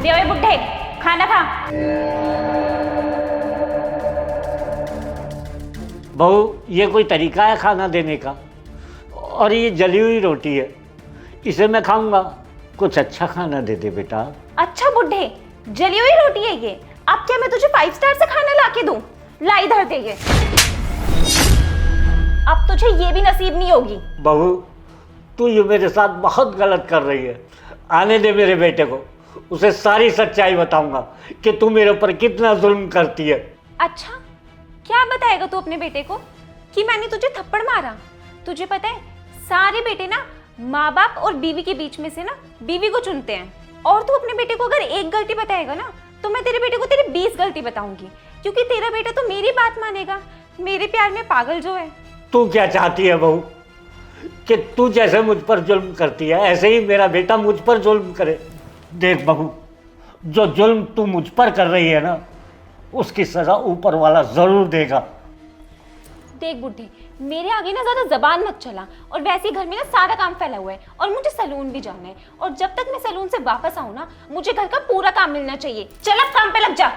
ले ओए बुड्ढे, खाना खा। बहू, ये कोई तरीका है खाना देने का? और ये जली हुई रोटी है, इसे मैं खाऊंगा। कुछ अच्छा खाना दे दे बेटा। अच्छा बुड्ढे, जली हुई रोटी है ये? अब क्या मैं तुझे 5 स्टार से खाना ला के दूं? ला इधर दे ये। अब तुझे ये भी नसीब नहीं होगी। बहू, तू ये मेरे साथ बहुत गलत कर रही है। आने दे मेरे बेटे को, उसे सारी सच्चाई बताऊंगा कि तू मेरे ऊपर कितना जुल्म करती है। अच्छा, क्या बताएगा तू अपने बेटे को कि मैंने तुझे थप्पड़ मारा? तुझे पता है, सारे बेटे ना माँ बाप और बीवी के बीच में से ना बीवी को चुनते हैं। और तू अपने बेटे को अगर एक गलती बताएगा ना, तो मैं तेरे बेटे को तेरी 20 गलती बताऊंगी, क्योंकि तेरा बेटा तो मेरी बात मानेगा। मेरे प्यार में पागल जो है। तू क्या चाहती है बहू? कि तू जैसे मुझ पर जुल्म करती है, ऐसे ही मेरा बेटा मुझ पर जुल्म करे? देख बहू, जो जुल्म तू मुझ पर कर रही है ना, उसकी सजा ऊपर वाला जरूर देगा। देख बुड्ढे, मेरे आगे ना ज्यादा जबान मत चला। और वैसे ही घर में ना सारा काम फैला हुआ है और मुझे सैलून भी जाना है। और जब तक मैं सैलून से वापस आऊं ना, मुझे घर का पूरा काम मिलना चाहिए। चल अब काम पे लग जा।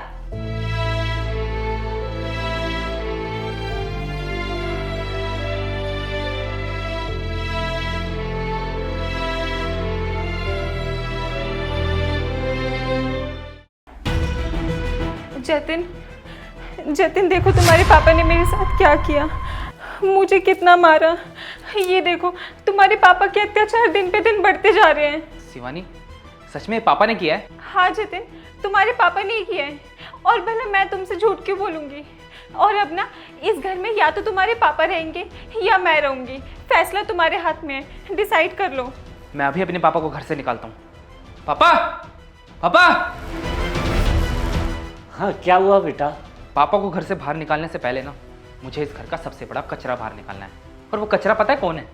जतिन, जतिन देखो तुम्हारे पापा ने मेरे साथ क्या किया। मुझे कितना मारा। ये देखो, तुम्हारे पापा के अत्याचार दिन पे दिन बढ़ते जा रहे हैं। शिवानी, सच में पापा ने किया है? हाँ जतिन, तुम्हारे पापा ने ही किया है। और भला मैं तुमसे झूठ क्यों बोलूँगी? और अब ना इस घर में या तो तुम्हारे पापा रहेंगे या मैं रहूँगी। फैसला तुम्हारे हाथ में है, डिसाइड कर लो। मैं अभी अपने पापा को घर से निकालता हूँ। पापा, पापा! हाँ, क्या हुआ बेटा? पापा को घर से बाहर निकालने से पहले ना, मुझे इस घर का सबसे बड़ा कचरा बाहर निकालना है। और वो कचरा पता है कौन है?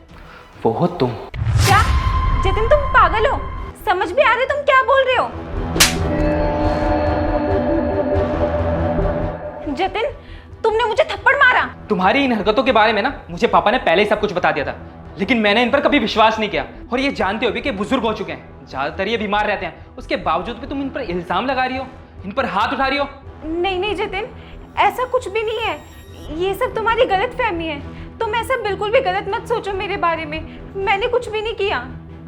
वो हो तुम। क्या जतिन, तुम पागल हो? समझ भी आ रहे तुम क्या बोल रहे हो? जतिन, तुमने मुझे थप्पड़ मारा? तुम्हारी इन हरकतों के बारे में ना मुझे पापा ने पहले ही सब कुछ बता दिया था, लेकिन मैंने इन पर कभी विश्वास नहीं किया। और ये जानते हो भी कि बुजुर्ग हो चुके हैं, ज्यादातर ये बीमार रहते हैं, उसके बावजूद भी तुम इन पर इल्जाम लगा रही हो, इन पर हाथ उठा रही हो। नहीं नहीं जतिन, ऐसा कुछ भी नहीं है। ये सब तुम्हारी गलत फहमी है। तुम ऐसा बिल्कुल भी गलत मत सोचो मेरे बारे में। मैंने कुछ भी नहीं किया।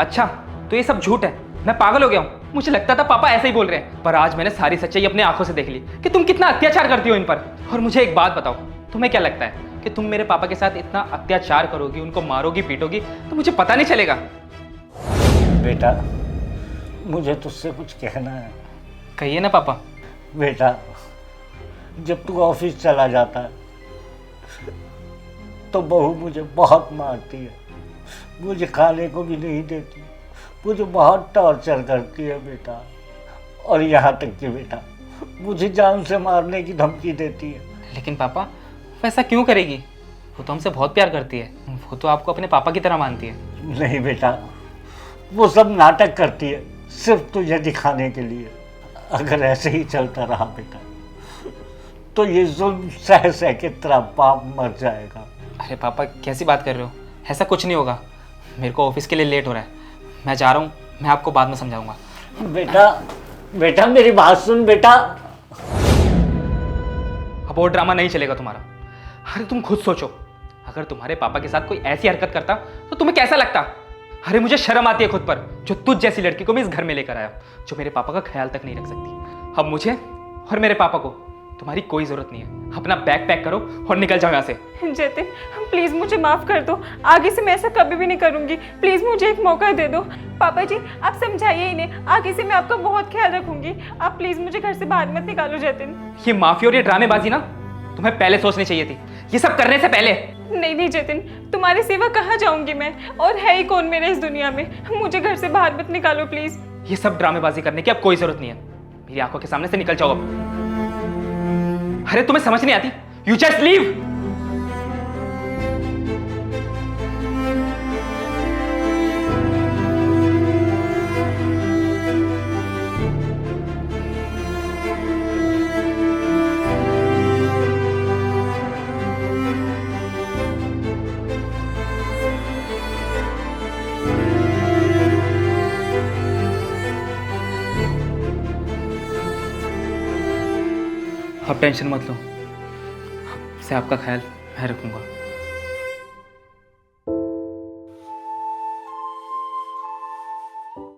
अच्छा, तो ये सब झूठ है? मैं पागल हो गया हूँ? मुझे लगता था पापा ऐसे ही बोल रहे हैं, पर आज मैंने सारी सच्चाई अपनी आंखों से देख ली कि तुम कितना अत्याचार करती हो इन पर। और मुझे एक बात बताओ, तुम्हें क्या लगता है कि तुम मेरे पापा के साथ इतना अत्याचार करोगी, उनको मारोगी पीटोगी, तो मुझे पता नहीं चलेगा? बेटा, मुझे तुझसे कुछ कहना है। कहिए ना पापा। बेटा, जब तू ऑफिस चला जाता है तो बहू मुझे बहुत मारती है, मुझे खाने को भी नहीं देती, मुझे बहुत टॉर्चर करती है बेटा। और यहाँ तक कि बेटा मुझे जान से मारने की धमकी देती है। लेकिन पापा, वो ऐसा क्यों करेगी? वो तो हमसे बहुत प्यार करती है, वो तो आपको अपने पापा की तरह मानती है। नहीं बेटा, वो सब नाटक करती है, सिर्फ तुझे दिखाने के लिए। अगर ऐसे ही चलता रहा बेटा, तो ये जुल्म सह सह के तेरा बाप मर जाएगा। अरे पापा, कैसी बात कर रहे हो? ऐसा कुछ नहीं होगा। मेरे को ऑफिस के लिए लेट हो रहा है, मैं जा रहा हूँ। मैं आपको बाद में समझाऊंगा। बेटा, बेटा मेरी बात सुन बेटा। अब वो ड्रामा नहीं चलेगा तुम्हारा। अरे तुम खुद सोचो, अगर तुम्हारे पापा के साथ कोई ऐसी हरकत करता तो तुम्हें कैसा लगता? अरे मुझे शर्म आती है खुद पर, जो तुझ जैसी लड़की को मैं इस घर में लेकर आया, जो मेरे पापा का ख्याल तक नहीं रख सकती। अब मुझे और मेरे पापा को तुम्हारी कोई जरूरत नहीं है। अपना बैग पैक करो और निकल जाओ यहाँ से। जतिन, प्लीज मुझे माफ कर दो। आगे से मैं ऐसा कभी भी नहीं करूंगी। प्लीज मुझे एक मौका दे दो। पापा जी, आप समझाइए इन्हें। आगे से मैं आपका बहुत ख्याल रखूंगी। आप प्लीज मुझे घर से बाहर मत निकालो जतिन। ये माफी और ये ड्रामेबाजी ना तुम्हें पहले सोचनी चाहिए थी, ये सब करने से पहले। नहीं नहीं जतिन, तुम्हारी सेवा कहाँ जाऊंगी मैं? और है ही कौन मेरा इस दुनिया में? मुझे घर से बाहर मत निकालो प्लीज। ये सब ड्रामेबाजी करने की अब कोई जरूरत नहीं है। मेरी आंखों के सामने से निकल जाओ अब। अरे तुम्हें समझ नहीं आती? You just leave. आप टेंशन मत लो, अब से आपका ख्याल मैं रखूँगा।